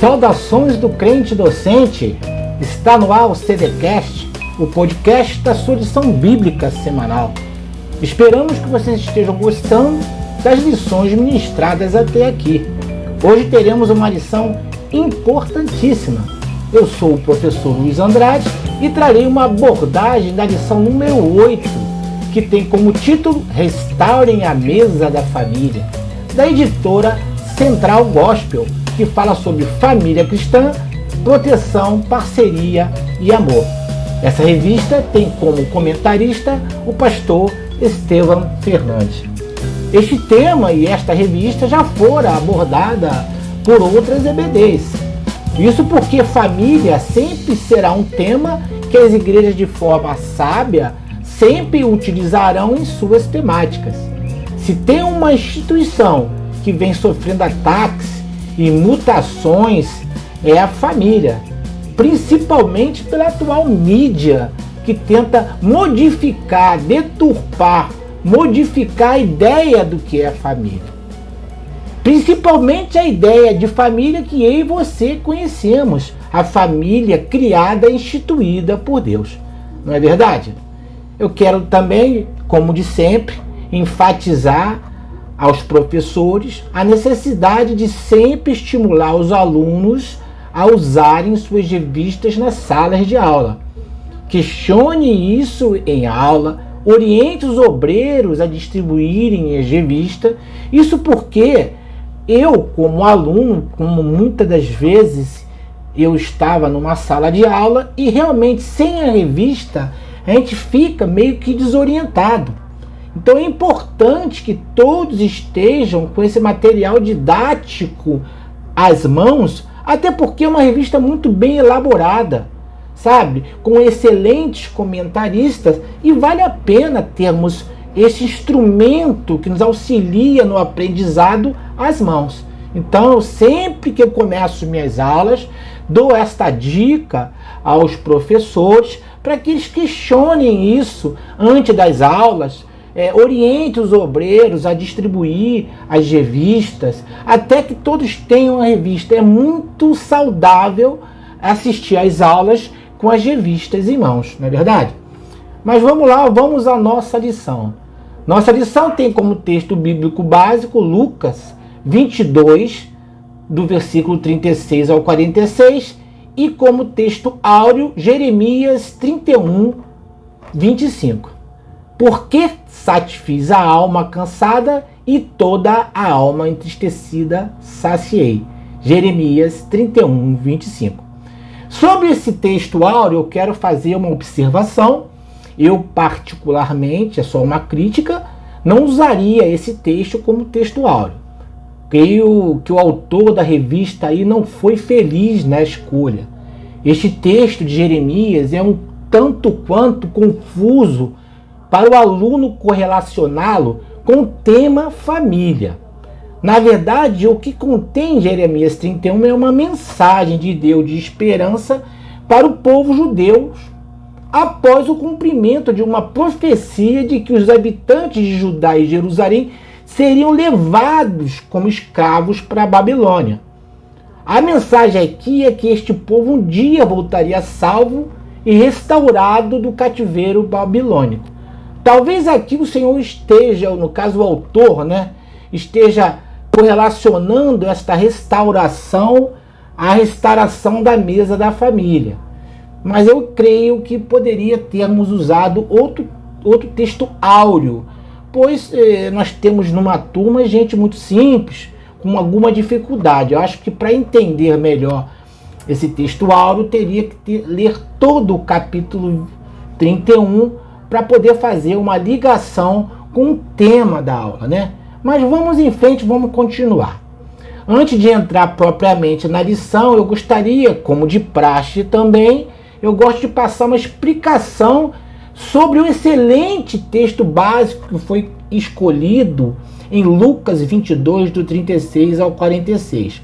Saudações do crente docente, está no ar o CDcast, o podcast da sua lição bíblica semanal. Esperamos que vocês estejam gostando das lições ministradas até aqui. Hoje teremos uma lição importantíssima. Eu sou o professor Luiz Andrade e trarei uma abordagem da lição número 8, que tem como título Restaurem a Mesa da Família, da editora Central Gospel, que fala sobre família cristã, proteção, parceria e amor. Essa revista tem como comentarista o pastor Estevão Fernandes. Este tema e esta revista já fora abordada por outras EBDs. Isso porque família sempre será um tema que as igrejas de forma sábia sempre utilizarão em suas temáticas. Se tem uma instituição que vem sofrendo ataques e mutações, é a família, principalmente pela atual mídia, que tenta modificar, deturpar, modificar a ideia do que é família. Principalmente a ideia de família que eu e você conhecemos, a família criada e instituída por Deus. Não é verdade? Eu quero também, como de sempre, enfatizar aos professores a necessidade de sempre estimular os alunos a usarem suas revistas nas salas de aula. Questione isso em aula, oriente os obreiros a distribuírem as revistas. Isso porque eu, como aluno, como muitas das vezes eu estava numa sala de aula e realmente sem a revista a gente fica meio que desorientado. Então é importante que todos estejam com esse material didático às mãos, até porque é uma revista muito bem elaborada, sabe? Com excelentes comentaristas, e vale a pena termos esse instrumento que nos auxilia no aprendizado às mãos. Então, sempre que eu começo minhas aulas, dou esta dica aos professores para que eles questionem isso antes das aulas, oriente os obreiros a distribuir as revistas, até que todos tenham a revista. É muito saudável assistir às aulas com as revistas em mãos, não é verdade? Mas vamos lá, vamos à nossa lição. Nossa lição tem como texto bíblico básico Lucas 22, do versículo 36 ao 46, e como texto áureo Jeremias 31, 25. Porque satisfiz a alma cansada e toda a alma entristecida saciei. Jeremias 31, 25. Sobre esse texto áureo, eu quero fazer uma observação. Eu, particularmente, é só uma crítica, não usaria esse texto como texto áureo. Creio que o autor da revista aí não foi feliz na escolha. Este texto de Jeremias é um tanto quanto confuso para o aluno correlacioná-lo com o tema família. Na verdade, o que contém Jeremias 31 é uma mensagem de Deus de esperança para o povo judeu, após o cumprimento de uma profecia de que os habitantes de Judá e Jerusalém seriam levados como escravos para a Babilônia. A mensagem aqui é que este povo um dia voltaria salvo e restaurado do cativeiro babilônico. Talvez aqui o Senhor esteja, no caso o autor, esteja correlacionando esta restauração à restauração da mesa da família. Mas eu creio que poderia termos usado outro texto áureo, pois nós temos numa turma gente muito simples, com alguma dificuldade. Eu acho que para entender melhor esse texto áureo, teria que ler todo o capítulo 31 para poder fazer uma ligação com o tema da aula, Mas vamos em frente, vamos continuar. Antes de entrar propriamente na lição, eu gostaria, como de praxe também, eu gosto de passar uma explicação sobre o excelente texto básico que foi escolhido em Lucas 22, do 36 ao 46.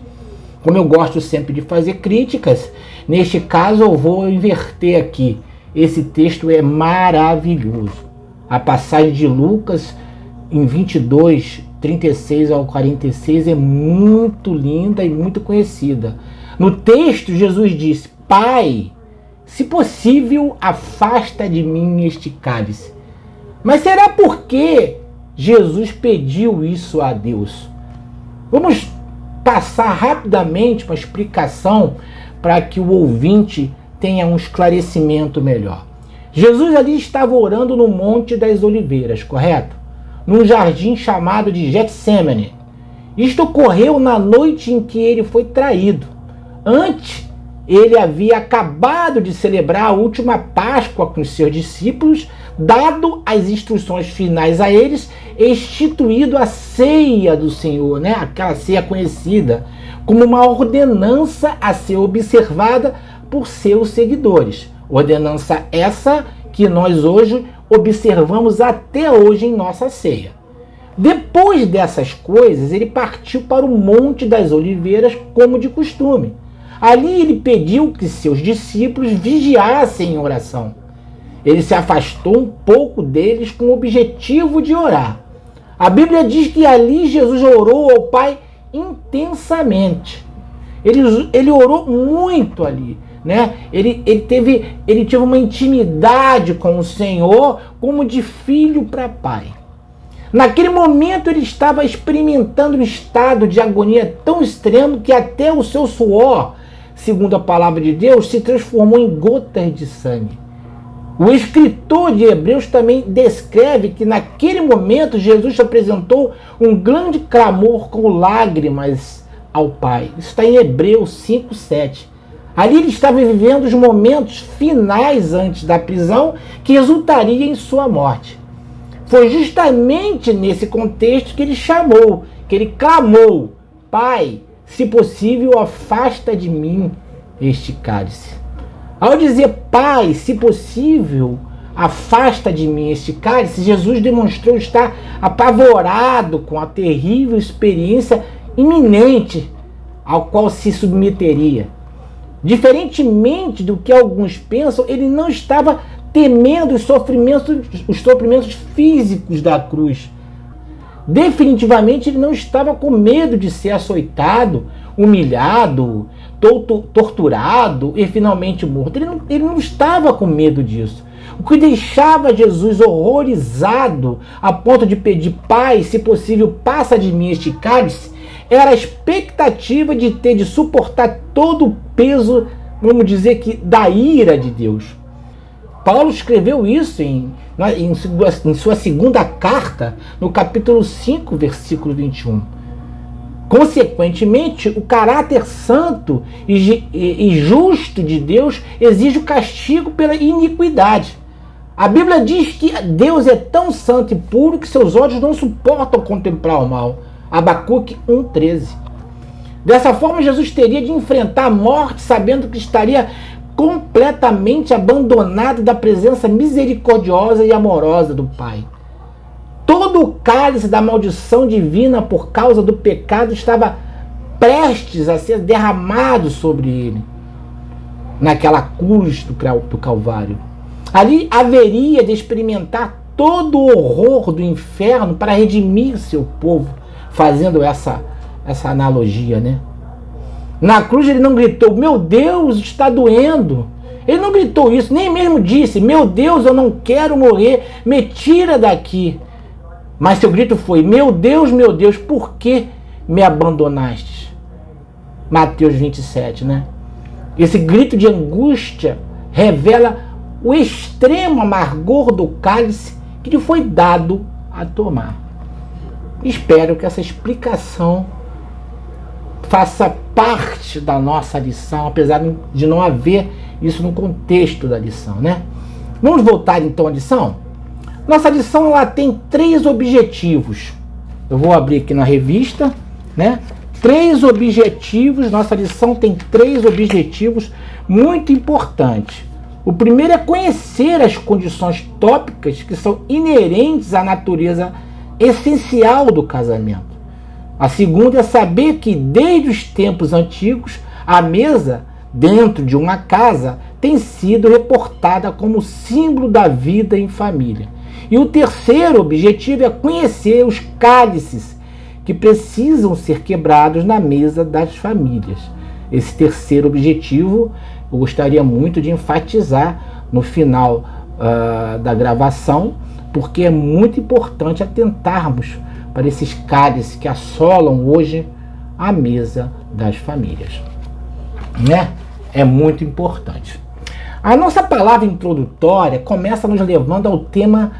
Como eu gosto sempre de fazer críticas, neste caso eu vou inverter aqui. Esse texto é maravilhoso. A passagem de Lucas em 22, 36 ao 46 é muito linda e muito conhecida. No texto, Jesus disse: Pai, se possível, afasta de mim este cálice. Mas será porque Jesus pediu isso a Deus? Vamos passar rapidamente uma explicação para que o ouvinte tenha um esclarecimento melhor. Jesus ali estava orando no Monte das Oliveiras, correto? Num jardim chamado de Getsêmani. Isto ocorreu na noite em que ele foi traído. Antes, ele havia acabado de celebrar a última Páscoa com os seus discípulos, dado as instruções finais a eles, instituído a ceia do Senhor, né? Aquela ceia conhecida como uma ordenança a ser observada por seus seguidores. Ordenança essa que nós hoje observamos até hoje em nossa ceia. Depois dessas coisas, ele partiu para o Monte das Oliveiras, como de costume. Ali ele pediu que seus discípulos vigiassem em oração. Ele se afastou um pouco deles com o objetivo de orar. A Bíblia diz que ali Jesus orou ao Pai intensamente. Ele orou muito ali, né? Ele teve uma intimidade com o Senhor, como de filho para pai. Naquele momento ele estava experimentando um estado de agonia tão extremo que até o seu suor, segundo a palavra de Deus, se transformou em gotas de sangue. O escritor de Hebreus também descreve que naquele momento Jesus apresentou um grande clamor com lágrimas ao Pai. Isso está em Hebreus 5:7. Ali ele estava vivendo os momentos finais antes da prisão que resultaria em sua morte. Foi justamente nesse contexto que ele clamou: Pai, se possível, afasta de mim este cálice. Ao dizer, Pai, se possível, afasta de mim este cálice, Jesus demonstrou estar apavorado com a terrível experiência iminente ao qual se submeteria. Diferentemente do que alguns pensam, ele não estava temendo os sofrimentos físicos da cruz. Definitivamente ele não estava com medo de ser açoitado, humilhado, torturado e finalmente morto. Ele não estava com medo disso. O que deixava Jesus horrorizado a ponto de pedir: Pai, se possível, passa de mim este cálice, era a expectativa de ter de suportar todo o peso, vamos dizer que, da ira de Deus. Paulo escreveu isso em sua segunda carta, no capítulo 5, versículo 21. Consequentemente, o caráter santo e justo de Deus exige o castigo pela iniquidade. A Bíblia diz que Deus é tão santo e puro que seus olhos não suportam contemplar o mal. Abacuque 1,13. Dessa forma, Jesus teria de enfrentar a morte sabendo que estaria completamente abandonado da presença misericordiosa e amorosa do Pai. Todo o cálice da maldição divina por causa do pecado estava prestes a ser derramado sobre ele, naquela cruz do Calvário. Ali haveria de experimentar todo o horror do inferno para redimir seu povo, fazendo essa analogia, né? Na cruz ele não gritou: meu Deus, está doendo. Ele não gritou isso, nem mesmo disse: meu Deus, eu não quero morrer, me tira daqui. Mas seu grito foi: meu Deus, por que me abandonaste? Mateus 27, né? Esse grito de angústia revela o extremo amargor do cálice que lhe foi dado a tomar. Espero que essa explicação faça parte da nossa lição, apesar de não haver isso no contexto da lição, né? Vamos voltar então à lição? Nossa lição ela tem 3 objetivos. Eu vou abrir aqui na revista, né? 3 objetivos. Nossa lição tem 3 objetivos muito importantes. O primeiro é conhecer as condições tópicas que são inerentes à natureza essencial do casamento. A segunda é saber que desde os tempos antigos a mesa dentro de uma casa tem sido reportada como símbolo da vida em família. E o terceiro objetivo é conhecer os cálices que precisam ser quebrados na mesa das famílias. esse terceiro objetivo eu gostaria muito de enfatizar no final da gravação, porque é muito importante atentarmos para esses cálices que assolam hoje a mesa das famílias, né? É muito importante. A nossa palavra introdutória começa nos levando ao tema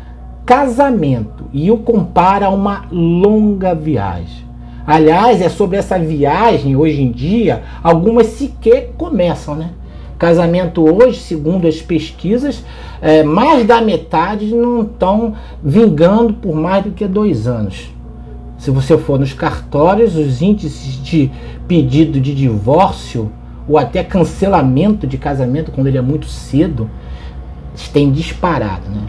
casamento e o compara a uma longa viagem. Aliás, é sobre essa viagem, hoje em dia, algumas sequer começam, né? Casamento hoje, segundo as pesquisas, mais da metade não estão vingando por mais do que 2 anos. Se você for nos cartórios, os índices de pedido de divórcio ou até cancelamento de casamento, quando ele é muito cedo, tem disparado, né?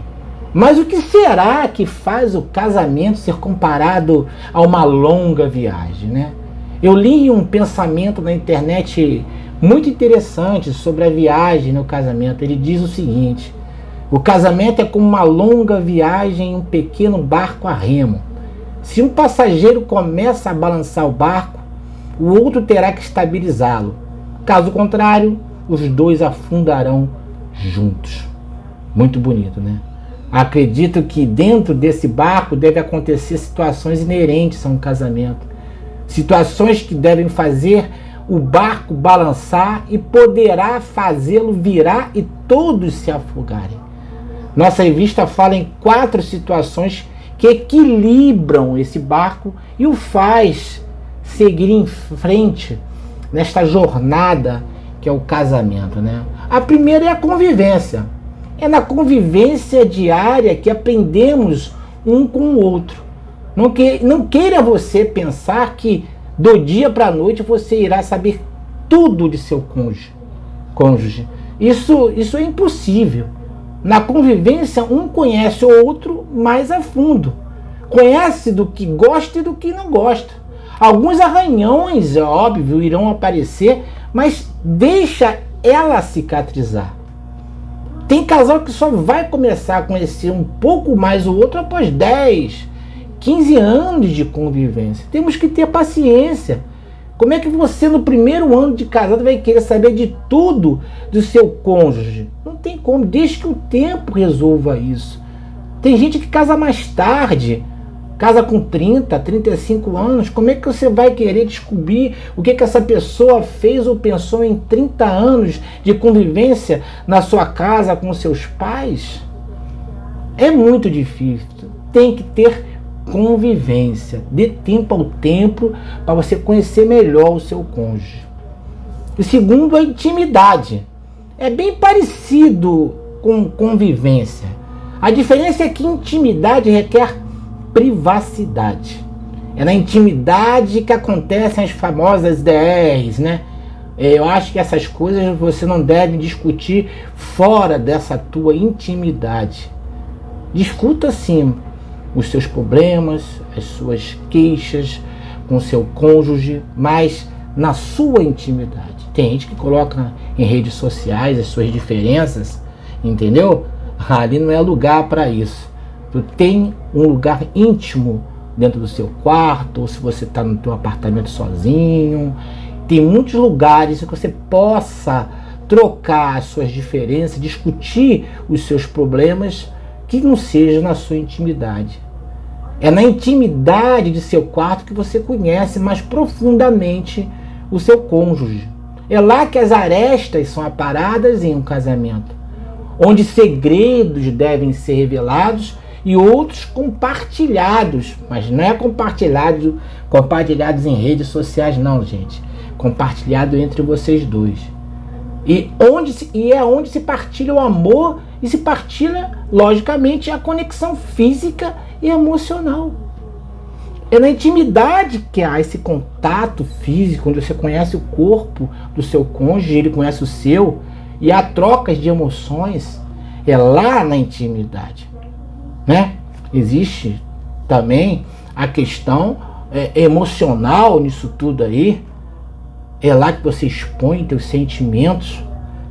Mas o que será que faz o casamento ser comparado a uma longa viagem, né? Eu li um pensamento na internet muito interessante sobre a viagem no casamento. Ele diz o seguinte: o casamento é como uma longa viagem em um pequeno barco a remo. Se um passageiro começa a balançar o barco, o outro terá que estabilizá-lo. Caso contrário, os dois afundarão juntos. Muito bonito, né? Acredito que dentro desse barco deve acontecer situações inerentes a um casamento. Situações que devem fazer o barco balançar e poderá fazê-lo virar e todos se afogarem. Nossa revista fala em 4 situações que equilibram esse barco e o faz seguir em frente nesta jornada que é o casamento, né? A primeira é a convivência. É na convivência diária que aprendemos um com o outro. Não queira você pensar que do dia para a noite você irá saber tudo de seu cônjuge. Isso é impossível. Na convivência, um conhece o outro mais a fundo. Conhece do que gosta e do que não gosta. Alguns arranhões, é óbvio, irão aparecer, mas deixa ela cicatrizar. Tem casal que só vai começar a conhecer um pouco mais o outro após 10, 15 anos de convivência. Temos que ter paciência. Como é que você, no primeiro ano de casado, vai querer saber de tudo do seu cônjuge? Não tem como, deixe que o tempo resolva isso. Tem gente que casa mais tarde, casa com 30, 35 anos. Como é que você vai querer descobrir o que essa pessoa fez ou pensou em 30 anos de convivência na sua casa com seus pais? É muito difícil. Tem que ter convivência. Dê tempo ao tempo para você conhecer melhor o seu cônjuge. E segundo, a intimidade. É bem parecido com convivência. A diferença é que intimidade requer privacidade. É na intimidade que acontecem as famosas DRs, né? Eu acho que essas coisas você não deve discutir fora dessa tua intimidade. Discuta sim os seus problemas, as suas queixas com seu cônjuge, mas na sua intimidade. Tem gente que coloca em redes sociais as suas diferenças, entendeu? Ali não é lugar para isso. Tu tem um lugar íntimo dentro do seu quarto, ou se você está no teu apartamento sozinho. Tem muitos lugares que você possa trocar as suas diferenças, discutir os seus problemas, que não seja na sua intimidade. É na intimidade de seu quarto que você conhece mais profundamente o seu cônjuge. É lá que as arestas são aparadas em um casamento, onde segredos devem ser revelados e outros compartilhados. Mas não é compartilhados em redes sociais, não, gente. Compartilhado entre vocês dois. E é onde se partilha o amor e se partilha, logicamente, a conexão física e emocional. É na intimidade que há esse contato físico, onde você conhece o corpo do seu cônjuge, ele conhece o seu, e há trocas de emoções. É lá na intimidade, né? Existe também a questão emocional nisso tudo aí. É lá que você expõe teus sentimentos,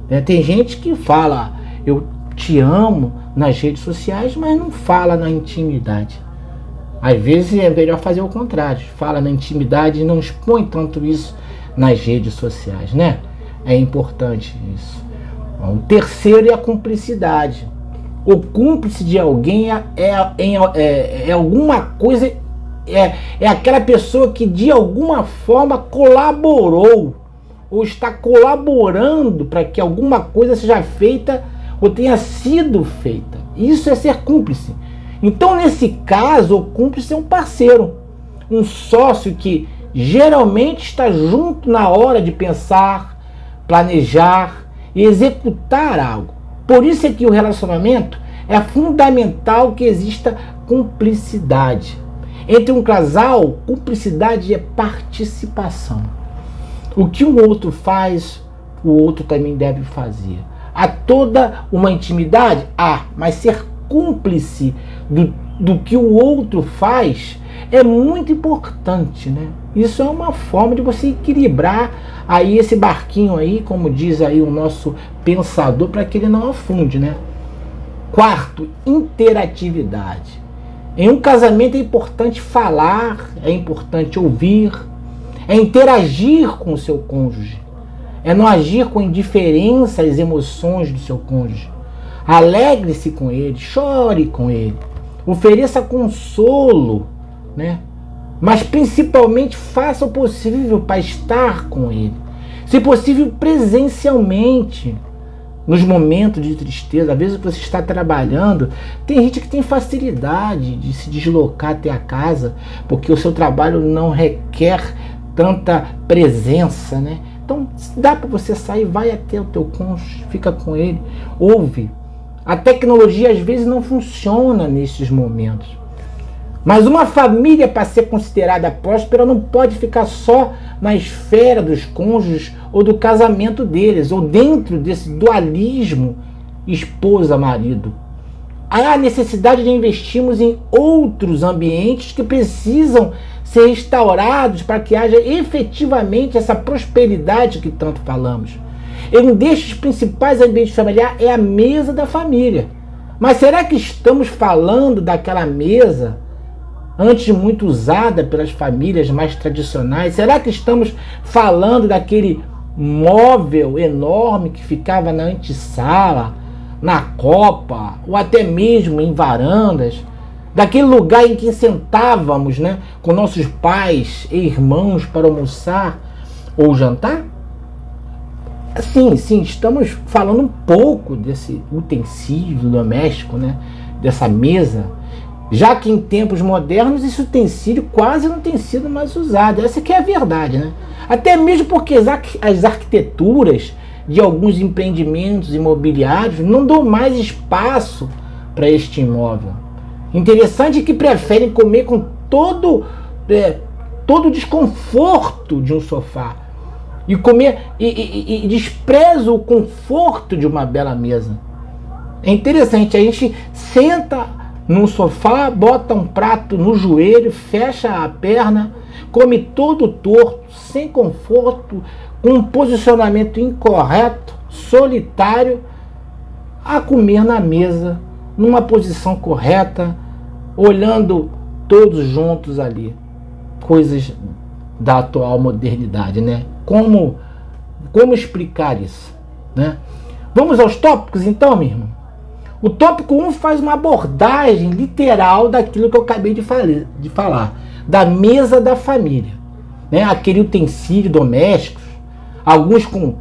né? Tem gente que fala, eu te amo nas redes sociais, mas não fala na intimidade. Às vezes é melhor fazer o contrário. Fala na intimidade e não expõe tanto isso nas redes sociais, né? É importante isso. O terceiro é a cumplicidade. O cúmplice de alguém é alguma coisa, é aquela pessoa que de alguma forma colaborou ou está colaborando para que alguma coisa seja feita ou tenha sido feita. Isso é ser cúmplice. Então, nesse caso, o cúmplice é um parceiro, um sócio que geralmente está junto na hora de pensar, planejar e executar algo. Por isso é que o relacionamento é fundamental que exista cumplicidade. Entre um casal, cumplicidade é participação. O que o outro faz, o outro também deve fazer. Há toda uma intimidade? Mas ser cúmplice do que o outro faz é muito importante, né? Isso é uma forma de você equilibrar aí esse barquinho aí, como diz aí o nosso pensador, para que ele não afunde, né? Quarto, interatividade. Em um casamento é importante falar, é importante ouvir, é interagir com o seu cônjuge, é não agir com indiferença às emoções do seu cônjuge. Alegre-se com ele, chore com ele, ofereça consolo, né? Mas principalmente faça o possível para estar com ele, se possível presencialmente, nos momentos de tristeza. Às vezes você está trabalhando, tem gente que tem facilidade de se deslocar até a casa, porque o seu trabalho não requer tanta presença, né? Então dá para você sair, vai até o teu cônjuge, fica com ele, ouve. A tecnologia às vezes não funciona nesses momentos. Mas uma família, para ser considerada próspera, não pode ficar só na esfera dos cônjuges ou do casamento deles, ou dentro desse dualismo esposa-marido. Há a necessidade de investirmos em outros ambientes que precisam ser restaurados para que haja efetivamente essa prosperidade que tanto falamos. E um destes principais ambientes familiares é a mesa da família. Mas será que estamos falando daquela mesa antes muito usada pelas famílias mais tradicionais? Será que estamos falando daquele móvel enorme que ficava na antessala, na copa, ou até mesmo em varandas? Daquele lugar em que sentávamos, né, com nossos pais e irmãos para almoçar ou jantar? Sim, estamos falando um pouco desse utensílio doméstico, né, dessa mesa, já que em tempos modernos esse utensílio quase não tem sido mais usado. Essa que é a verdade, né? Até mesmo porque as arquiteturas de alguns empreendimentos imobiliários não dão mais espaço para este imóvel. Interessante que preferem comer com todo o desconforto de um sofá e comer e desprezam o conforto de uma bela mesa. É interessante, a gente senta no sofá, bota um prato no joelho, fecha a perna, come todo torto, sem conforto, com um posicionamento incorreto, solitário, a comer na mesa, numa posição correta, olhando todos juntos ali. Coisas da atual modernidade, né? Como explicar isso, né? Vamos aos tópicos então, meu irmão? O tópico 1 faz uma abordagem literal daquilo que eu acabei de falar, da mesa da família, né? Aquele utensílio doméstico, alguns com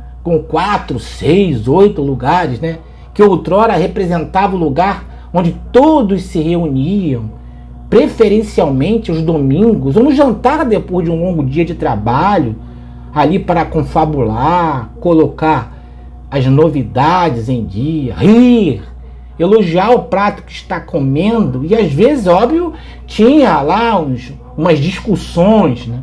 4, 6, 8 lugares, né? Que outrora representava o lugar onde todos se reuniam, preferencialmente aos domingos, ou no jantar depois de um longo dia de trabalho, ali para confabular, colocar as novidades em dia, rir, elogiar o prato que está comendo, e às vezes, óbvio, tinha lá umas discussões, né?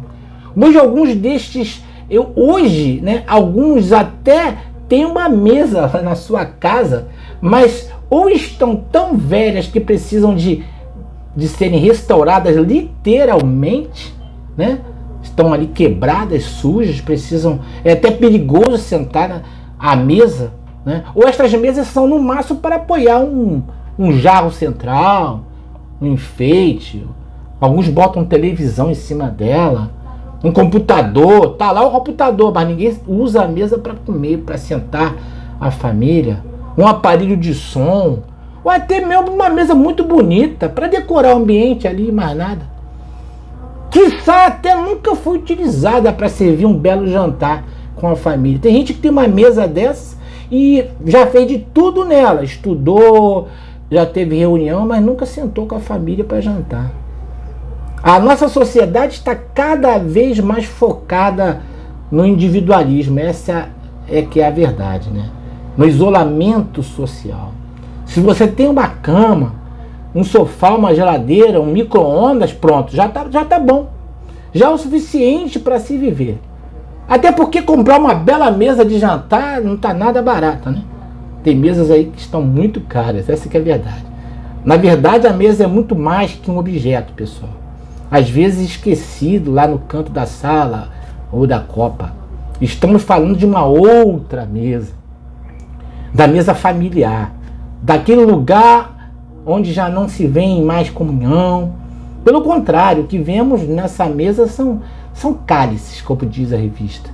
Hoje, né, alguns até têm uma mesa na sua casa, mas ou estão tão velhas que precisam de serem restauradas literalmente, né? Estão ali quebradas, sujas, precisam, é até perigoso sentar à mesa, né? Ou estas mesas são no máximo para apoiar um jarro central, um enfeite, alguns botam televisão em cima dela, Um computador, tá lá o computador, mas ninguém usa a mesa para comer, para sentar a família. Um aparelho de som, ou até mesmo uma mesa muito bonita para decorar o ambiente ali, mais nada. Quiçá até nunca foi utilizada para servir um belo jantar com a família. Tem gente que tem uma mesa dessa e já fez de tudo nela, estudou, já teve reunião, mas nunca sentou com a família para jantar. A nossa sociedade está cada vez mais focada no individualismo. Essa é que é a verdade, né? No isolamento social. Se você tem uma cama, um sofá, uma geladeira, um micro-ondas, pronto, já tá bom. Já é o suficiente para se viver. Até porque comprar uma bela mesa de jantar não está nada barata, né? Tem mesas aí que estão muito caras, essa que é a verdade. Na verdade, a mesa é muito mais que um objeto, pessoal. Às vezes esquecido lá no canto da sala ou da copa. Estamos falando de uma outra mesa, da mesa familiar, daquele lugar onde já não se vê em mais comunhão. Pelo contrário, o que vemos nessa mesa são cálices, como diz a revista.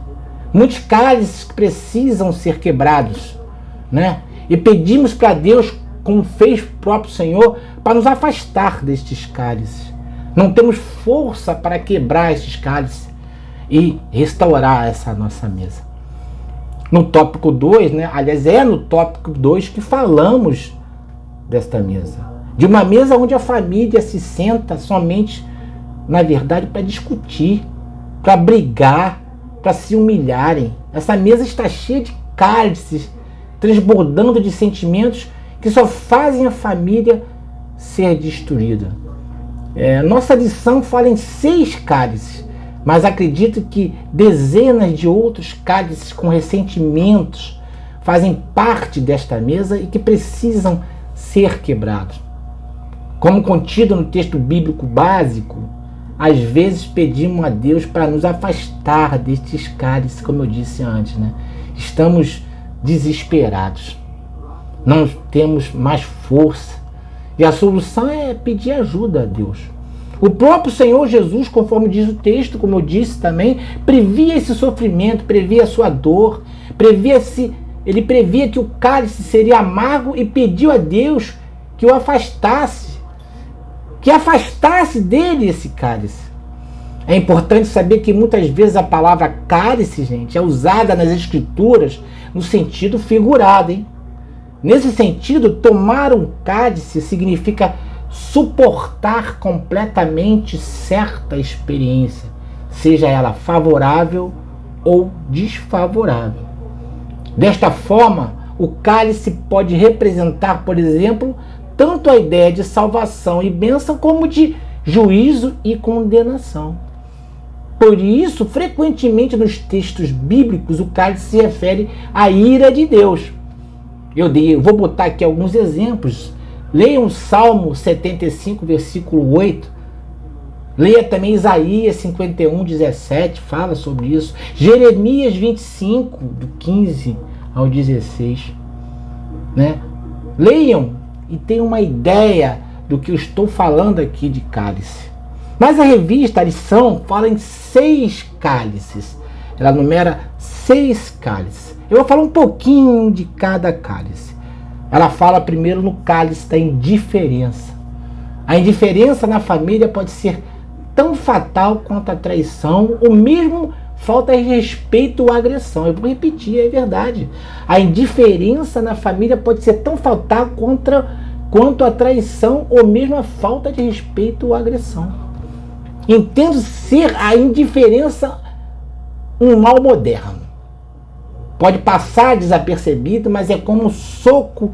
Muitos cálices que precisam ser quebrados, né? E pedimos para Deus, como fez o próprio Senhor, para nos afastar destes cálices. Não temos força para quebrar esses cálices e restaurar essa nossa mesa. No tópico 2, né? Aliás, é no tópico 2 que falamos desta mesa. De uma mesa onde a família se senta somente, na verdade, para discutir, para brigar, para se humilharem. Essa mesa está cheia de cálices, transbordando de sentimentos que só fazem a família ser destruída. Nossa lição fala em 6 cálices, mas acredito que dezenas de outros cálices com ressentimentos fazem parte desta mesa e que precisam ser quebrados. Como contido no texto bíblico básico, às vezes pedimos a Deus para nos afastar destes cálices, como eu disse antes, né? Estamos desesperados, não temos mais força. E a solução é pedir ajuda a Deus. O próprio Senhor Jesus, conforme diz o texto, como eu disse também, previa esse sofrimento, previa a sua dor, ele previa que o cálice seria amargo e pediu a Deus que o afastasse, que afastasse dele esse cálice. É importante saber que muitas vezes a palavra cálice, gente, é usada nas Escrituras no sentido figurado, hein? Nesse sentido, tomar um cálice significa suportar completamente certa experiência, seja ela favorável ou desfavorável. Desta forma, o cálice pode representar, por exemplo, tanto a ideia de salvação e bênção como de juízo e condenação. Por isso, frequentemente nos textos bíblicos, o cálice se refere à ira de Deus. Eu vou botar aqui alguns exemplos. Leiam o Salmo 75, versículo 8. Leia também Isaías 51, 17, fala sobre isso. Jeremias 25, do 15 ao 16. Né? Leiam e tenham uma ideia do que eu estou falando aqui de cálice. Mas a revista, a lição, fala em 6 cálices. Ela numera 6 cálices. Eu vou falar um pouquinho de cada cálice. Ela fala primeiro no cálice da indiferença. A indiferença na família pode ser tão fatal quanto a traição, ou mesmo falta de respeito ou agressão. Eu vou repetir, é verdade. A indiferença na família pode ser tão fatal quanto a traição, ou mesmo a falta de respeito ou agressão. Entendo ser a indiferença um mal moderno. Pode passar desapercebido, mas é como um soco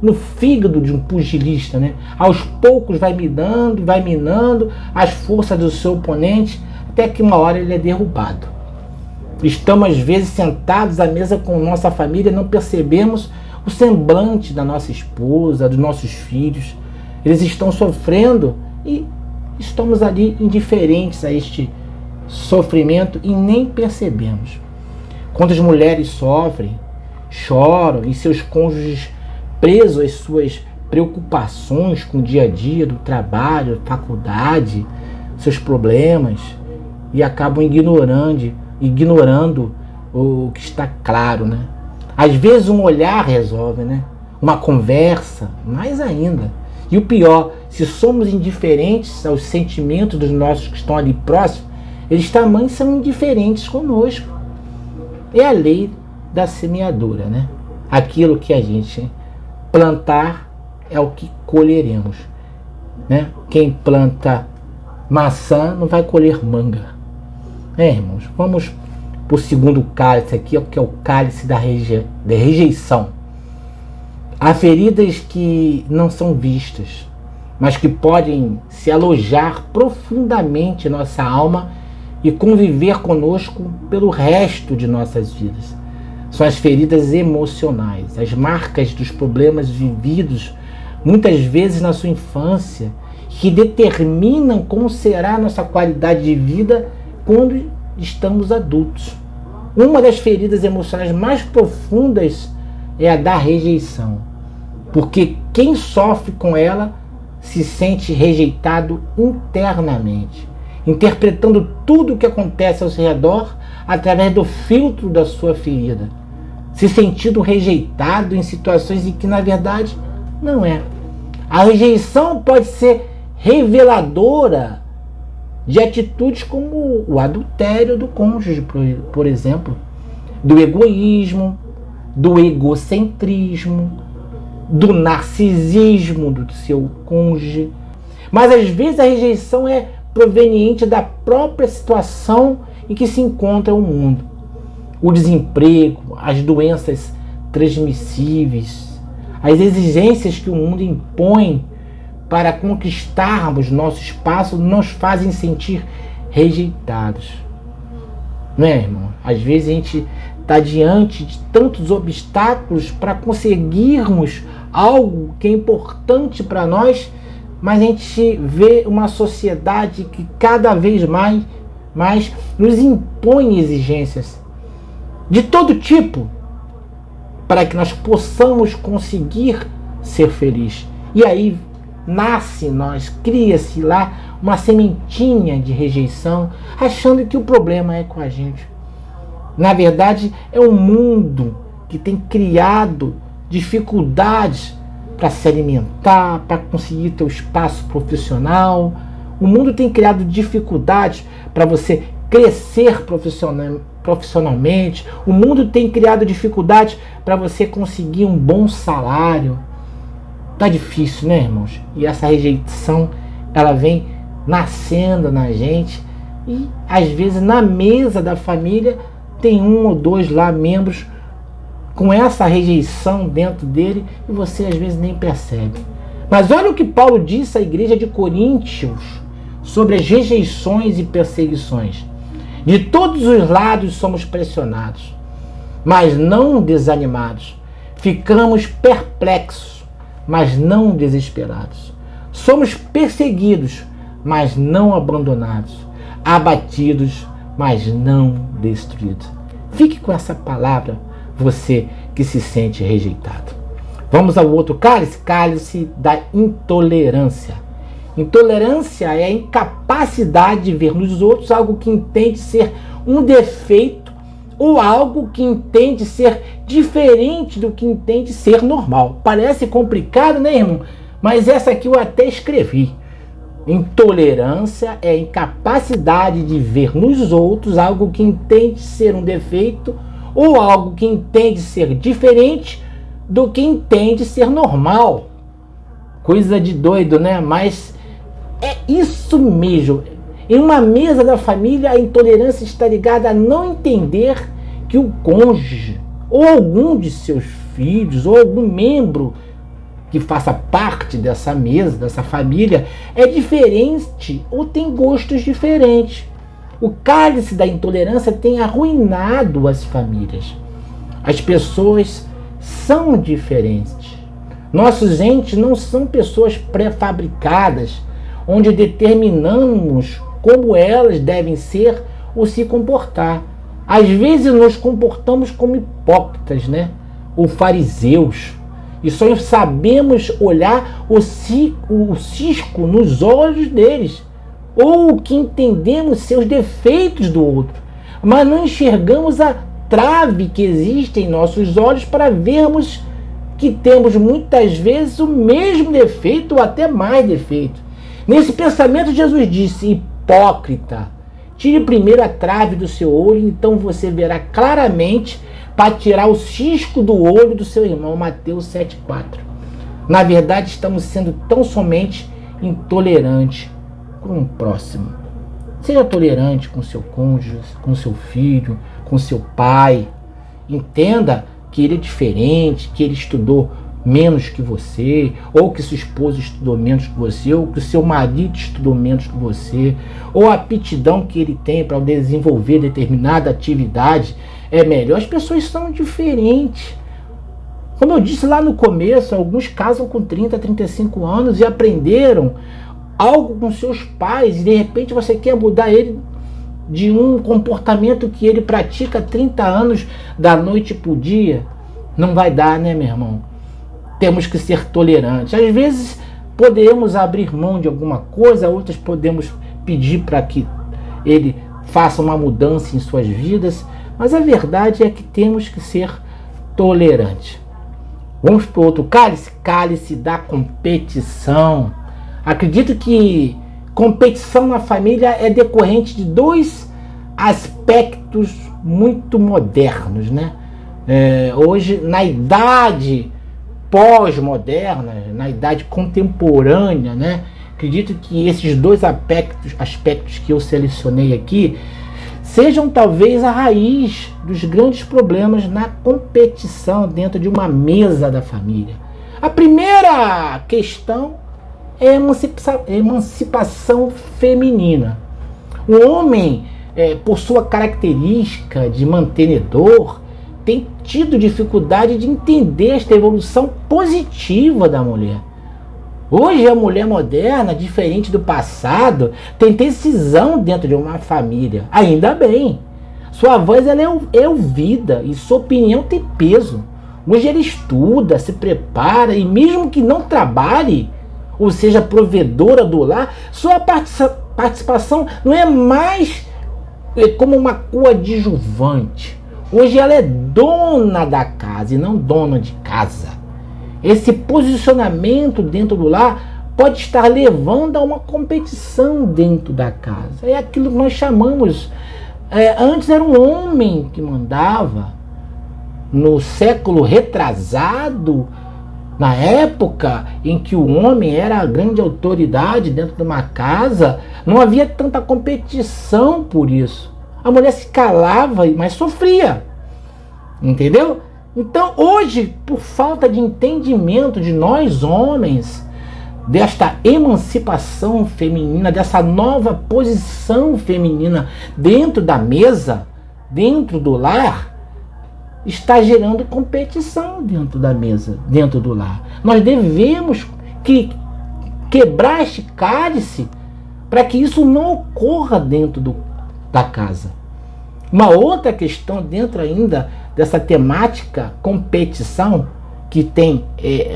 no fígado de um pugilista, né? Aos poucos vai minando as forças do seu oponente, até que uma hora ele é derrubado. Estamos às vezes sentados à mesa com nossa família e não percebemos o semblante da nossa esposa, dos nossos filhos. Eles estão sofrendo e estamos ali indiferentes a este sofrimento e nem percebemos. Quantas mulheres sofrem, choram e seus cônjuges presos às suas preocupações com o dia a dia do trabalho, faculdade, seus problemas, e acabam ignorando o que está claro, né? Às vezes um olhar resolve, né? Uma conversa, mais ainda. E o pior, se somos indiferentes aos sentimentos dos nossos que estão ali próximos, eles também são indiferentes conosco. É a lei da semeadura, né? Aquilo que a gente plantar é o que colheremos, né? Quem planta maçã não vai colher manga. Irmãos, vamos para o segundo cálice aqui, que é o cálice da rejeição. Há feridas que não são vistas, mas que podem se alojar profundamente em nossa alma e conviver conosco pelo resto de nossas vidas. São as feridas emocionais, as marcas dos problemas vividos muitas vezes na sua infância, que determinam como será a nossa qualidade de vida quando estamos adultos. Uma das feridas emocionais mais profundas é a da rejeição, porque quem sofre com ela se sente rejeitado internamente, interpretando tudo o que acontece ao seu redor através do filtro da sua ferida, se sentindo rejeitado em situações em que na verdade não é. A rejeição pode ser reveladora de atitudes como o adultério do cônjuge, por exemplo, do egoísmo, do egocentrismo, do narcisismo do seu cônjuge. Mas às vezes a rejeição é proveniente da própria situação em que se encontra o mundo. O desemprego, as doenças transmissíveis, as exigências que o mundo impõe para conquistarmos nosso espaço nos fazem sentir rejeitados. Não é, irmão? Às vezes a gente está diante de tantos obstáculos para conseguirmos algo que é importante para nós, mas a gente vê uma sociedade que cada vez mais nos impõe exigências de todo tipo para que nós possamos conseguir ser felizes. E aí cria-se lá uma sementinha de rejeição, achando que o problema é com a gente. Na verdade, é o mundo que tem criado dificuldades para se alimentar, para conseguir teu espaço profissional. O mundo tem criado dificuldades para você crescer profissionalmente. O mundo tem criado dificuldades para você conseguir um bom salário. Tá difícil, né, irmãos? E essa rejeição, ela vem nascendo na gente, e às vezes na mesa da família tem um ou dois lá membros com essa rejeição dentro dele e você às vezes nem percebe. Mas olha o que Paulo disse à igreja de Coríntios sobre as rejeições e perseguições. De todos os lados somos pressionados, mas não desanimados. Ficamos perplexos, mas não desesperados. Somos perseguidos, mas não abandonados. Abatidos, mas não destruídos. Fique com essa palavra, você que se sente rejeitado. Vamos ao outro cálice, cálice da intolerância. Intolerância é a incapacidade de ver nos outros algo que entende ser um defeito ou algo que entende ser diferente do que entende ser normal. Parece complicado, né, irmão? Mas essa aqui eu até escrevi. Intolerância é a incapacidade de ver nos outros algo que entende ser um defeito ou algo que entende ser diferente do que entende ser normal. Coisa de doido, né? Mas é isso mesmo. Em uma mesa da família, a intolerância está ligada a não entender que o cônjuge, ou algum de seus filhos, ou algum membro que faça parte dessa mesa, dessa família, é diferente ou tem gostos diferentes. O cálice da intolerância tem arruinado as famílias. As pessoas são diferentes. Nossos entes não são pessoas pré-fabricadas, onde determinamos como elas devem ser ou se comportar. Às vezes nos comportamos como hipócritas, né? Ou fariseus. E só sabemos olhar o cisco nos olhos deles, ou que entendemos ser os defeitos do outro, mas não enxergamos a trave que existe em nossos olhos para vermos que temos muitas vezes o mesmo defeito ou até mais defeito. Nesse pensamento, Jesus disse: hipócrita, tire primeiro a trave do seu olho, então você verá claramente para tirar o cisco do olho do seu irmão. Mateus 7,4. Na verdade, estamos sendo tão somente intolerantes com o próximo. Seja tolerante com seu cônjuge, com seu filho, com seu pai. Entenda que ele é diferente, que ele estudou menos que você, ou que sua esposa estudou menos que você, ou que o seu marido estudou menos que você, ou a aptidão que ele tem para desenvolver determinada atividade é melhor. As pessoas são diferentes. Como eu disse lá no começo, alguns casam com 30, 35 anos e aprenderam algo com seus pais, e de repente você quer mudar ele de um comportamento que ele pratica há 30 anos, da noite para o dia. Não vai dar, né, meu irmão? Temos que ser tolerantes. Às vezes podemos abrir mão de alguma coisa, outras podemos pedir para que ele faça uma mudança em suas vidas, mas a verdade é que temos que ser tolerantes. Vamos para o outro cálice, cálice da competição. Acredito que competição na família é decorrente de dois aspectos muito modernos, né? Hoje, na idade pós-moderna, na idade contemporânea, né? Acredito que esses dois aspectos que eu selecionei aqui sejam talvez a raiz dos grandes problemas na competição dentro de uma mesa da família. A primeira questão é a emancipação feminina. O homem, por sua característica de mantenedor, tem tido dificuldade de entender esta evolução positiva da mulher. Hoje a mulher moderna, diferente do passado, tem decisão dentro de uma família. Ainda bem. Sua voz ela é ouvida e sua opinião tem peso. Hoje ela estuda, se prepara e mesmo que não trabalhe, ou seja, provedora do lar, sua participação não é mais como uma coadjuvante. Hoje ela é dona da casa e não dona de casa. Esse posicionamento dentro do lar pode estar levando a uma competição dentro da casa. É aquilo que nós chamamos... antes era um homem que mandava. No século retrasado, na época em que o homem era a grande autoridade dentro de uma casa, não havia tanta competição por isso. A mulher se calava, mas sofria. Entendeu? Então, hoje, por falta de entendimento de nós homens, desta emancipação feminina, dessa nova posição feminina dentro da mesa, dentro do lar, está gerando competição dentro da mesa, dentro do lar. Nós devemos quebrar este cálice para que isso não ocorra dentro da casa. Uma outra questão dentro ainda dessa temática competição, que tem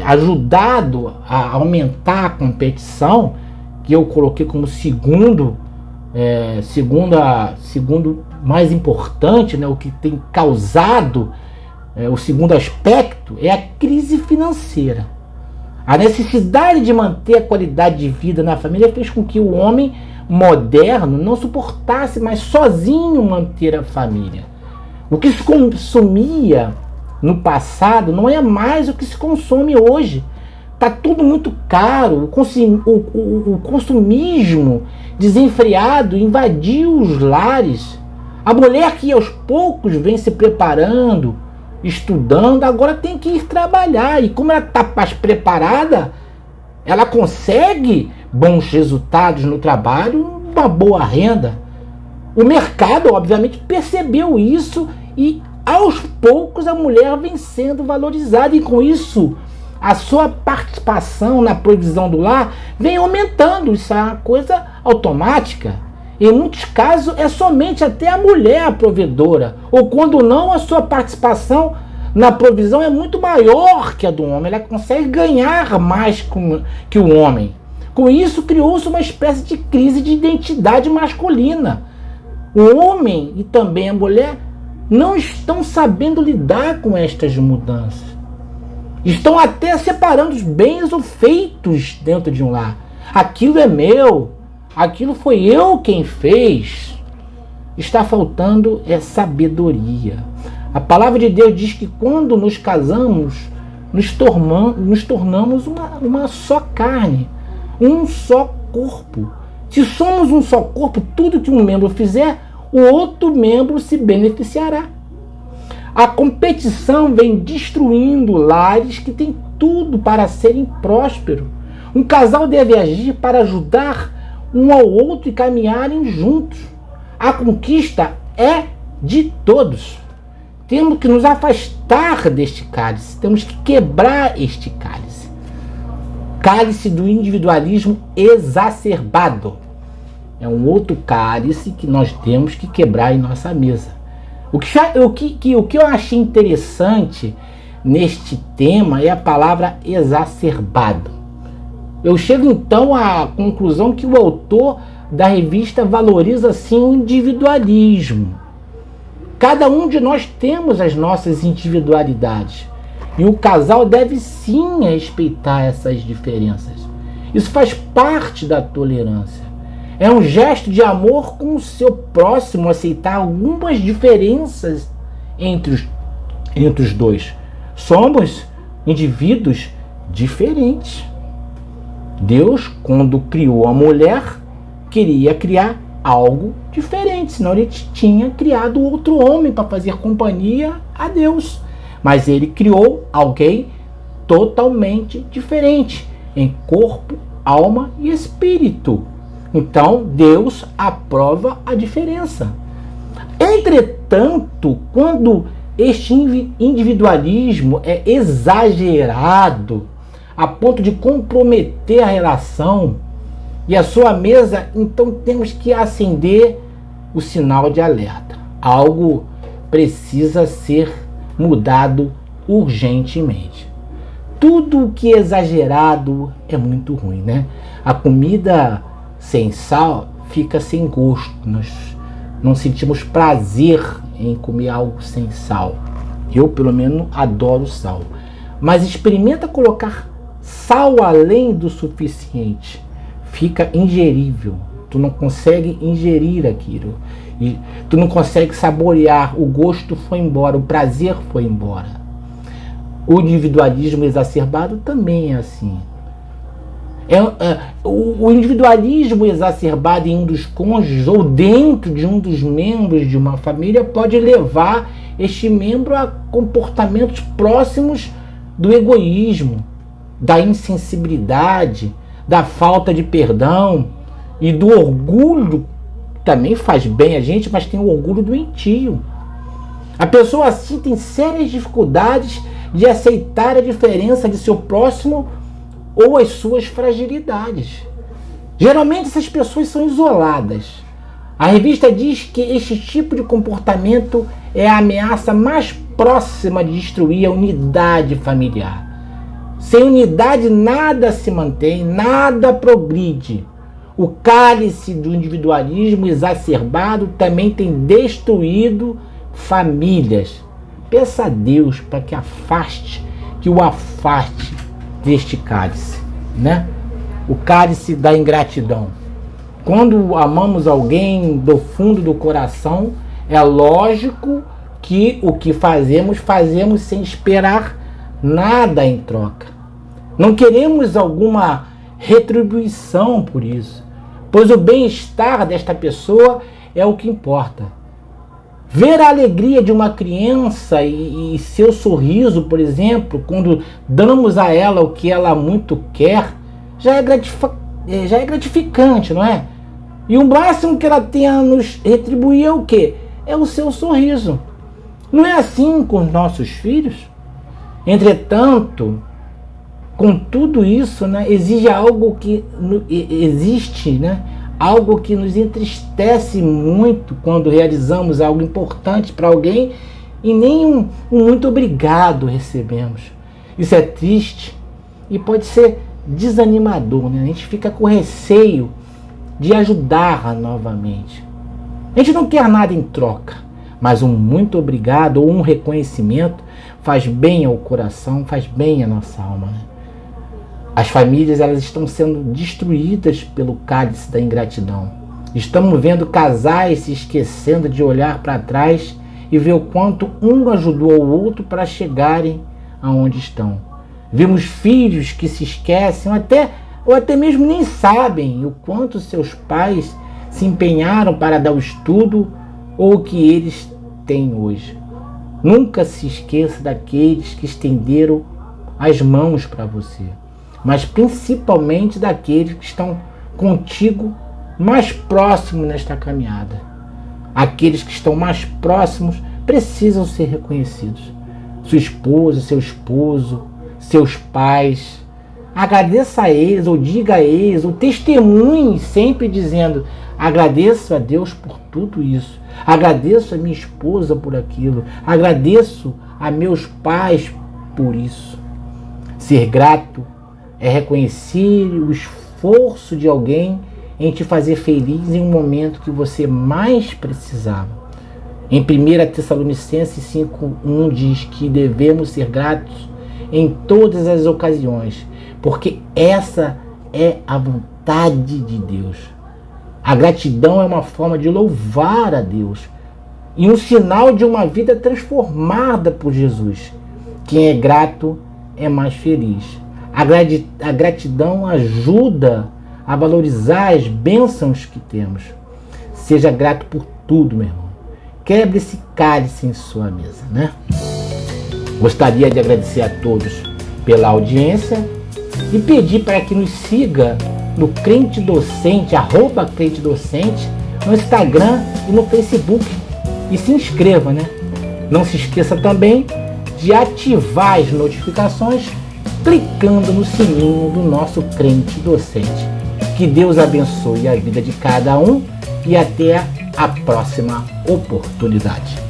ajudado a aumentar a competição, que eu coloquei como segundo mais importante, né, o que tem causado o segundo aspecto é a crise financeira. A necessidade de manter a qualidade de vida na família fez com que o homem moderno não suportasse mais sozinho manter a família. O que se consumia no passado não é mais o que se consome hoje. Está tudo muito caro. O consumismo desenfreado invadiu os lares. A mulher que aos poucos vem se preparando, estudando, agora tem que ir trabalhar. E como ela está mais preparada, ela consegue bons resultados no trabalho, uma boa renda. O mercado, obviamente, percebeu isso e, aos poucos, a mulher vem sendo valorizada. E, com isso, a sua participação na provisão do lar vem aumentando. Isso é uma coisa automática. Em muitos casos, é somente até a mulher a provedora. Ou, quando não, a sua participação na provisão é muito maior que a do homem. Ela consegue ganhar mais que o homem. Com isso, criou-se uma espécie de crise de identidade masculina. O homem e também a mulher não estão sabendo lidar com estas mudanças. Estão até separando os bens ou feitos dentro de um lar. Aquilo é meu, aquilo foi eu quem fez. Está faltando sabedoria. A palavra de Deus diz que quando nos casamos, nos tornamos uma só carne, um só corpo. Se somos um só corpo, tudo que um membro fizer, o outro membro se beneficiará. A competição vem destruindo lares que têm tudo para serem prósperos. Um casal deve agir para ajudar um ao outro e caminharem juntos. A conquista é de todos. Temos que nos afastar deste cálice. Temos que quebrar este cálice. Cálice do individualismo exacerbado. É um outro cálice que nós temos que quebrar em nossa mesa. O que eu achei interessante neste tema é a palavra exacerbado. Eu chego então à conclusão que o autor da revista valoriza sim o individualismo. Cada um de nós temos as nossas individualidades e o casal deve sim respeitar essas diferenças. Isso faz parte da tolerância. É um gesto de amor com o seu próximo aceitar algumas diferenças entre os dois. Somos indivíduos diferentes. Deus, quando criou a mulher, queria criar algo diferente, senão ele tinha criado outro homem para fazer companhia a Deus. Mas ele criou alguém totalmente diferente, em corpo, alma e espírito. Então, Deus aprova a diferença. Entretanto, quando este individualismo é exagerado a ponto de comprometer a relação e a sua mesa, então temos que acender o sinal de alerta. Algo precisa ser mudado urgentemente. Tudo que é exagerado é muito ruim, né? A comida sem sal fica sem gosto. Nós não sentimos prazer em comer algo sem sal. Eu, pelo menos, adoro sal. Mas experimenta colocar sal além do suficiente. Fica ingerível. Tu não consegue ingerir aquilo. E tu não consegue saborear. O gosto foi embora. O prazer foi embora. O individualismo exacerbado também é assim. O individualismo exacerbado em um dos cônjuges ou dentro de um dos membros de uma família pode levar este membro a comportamentos próximos do egoísmo, da insensibilidade, da falta de perdão e do orgulho. Também faz bem a gente, mas tem o orgulho doentio. A pessoa assim tem sérias dificuldades de aceitar a diferença de seu próximo ou as suas fragilidades. Geralmente essas pessoas são isoladas. A revista diz que este tipo de comportamento é a ameaça mais próxima de destruir a unidade familiar. Sem unidade nada se mantém, nada progride. O cálice do individualismo exacerbado também tem destruído famílias. Peça a Deus para que o afaste deste cálice, né? O cálice da ingratidão. Quando amamos alguém do fundo do coração, é lógico que o que fazemos sem esperar nada em troca. Não queremos alguma retribuição por isso, pois o bem-estar desta pessoa é o que importa. Ver a alegria de uma criança e seu sorriso, por exemplo, quando damos a ela o que ela muito quer, já é gratificante, não é? E o máximo que ela tem a nos retribuir é o quê? É o seu sorriso. Não é assim com os nossos filhos? Entretanto, com tudo isso, né, existe algo que nos entristece muito quando realizamos algo importante para alguém e nem um muito obrigado recebemos. Isso é triste e pode ser desanimador, né? A gente fica com receio de ajudar novamente. A gente não quer nada em troca, mas um muito obrigado ou um reconhecimento faz bem ao coração, faz bem à nossa alma, né? As famílias, elas estão sendo destruídas pelo cálice da ingratidão. Estamos vendo casais se esquecendo de olhar para trás e ver o quanto um ajudou o outro para chegarem aonde estão. Vemos filhos que se esquecem ou até mesmo nem sabem o quanto seus pais se empenharam para dar o estudo ou o que eles têm hoje. Nunca se esqueça daqueles que estenderam as mãos para você, mas principalmente daqueles que estão contigo mais próximos nesta caminhada. Aqueles que estão mais próximos precisam ser reconhecidos. Sua esposa, seu esposo, seus pais. Agradeça a eles, ou diga a eles, ou testemunhe sempre dizendo: agradeço a Deus por tudo isso. Agradeço a minha esposa por aquilo. Agradeço a meus pais por isso. Ser grato é reconhecer o esforço de alguém em te fazer feliz em um momento que você mais precisava. Em 1 Tessalonicenses 5:1 diz que devemos ser gratos em todas as ocasiões, porque essa é a vontade de Deus. A gratidão é uma forma de louvar a Deus e um sinal de uma vida transformada por Jesus. Quem é grato é mais feliz. A gratidão ajuda a valorizar as bênçãos que temos. Seja grato por tudo, meu irmão. Quebre esse cálice em sua mesa, né? Gostaria de agradecer a todos pela audiência e pedir para que nos siga no Crente Docente, @CrenteDocente, no Instagram e no Facebook. E se inscreva, né? Não se esqueça também de ativar as notificações clicando no sininho do nosso Crente Docente. Que Deus abençoe a vida de cada um e até a próxima oportunidade.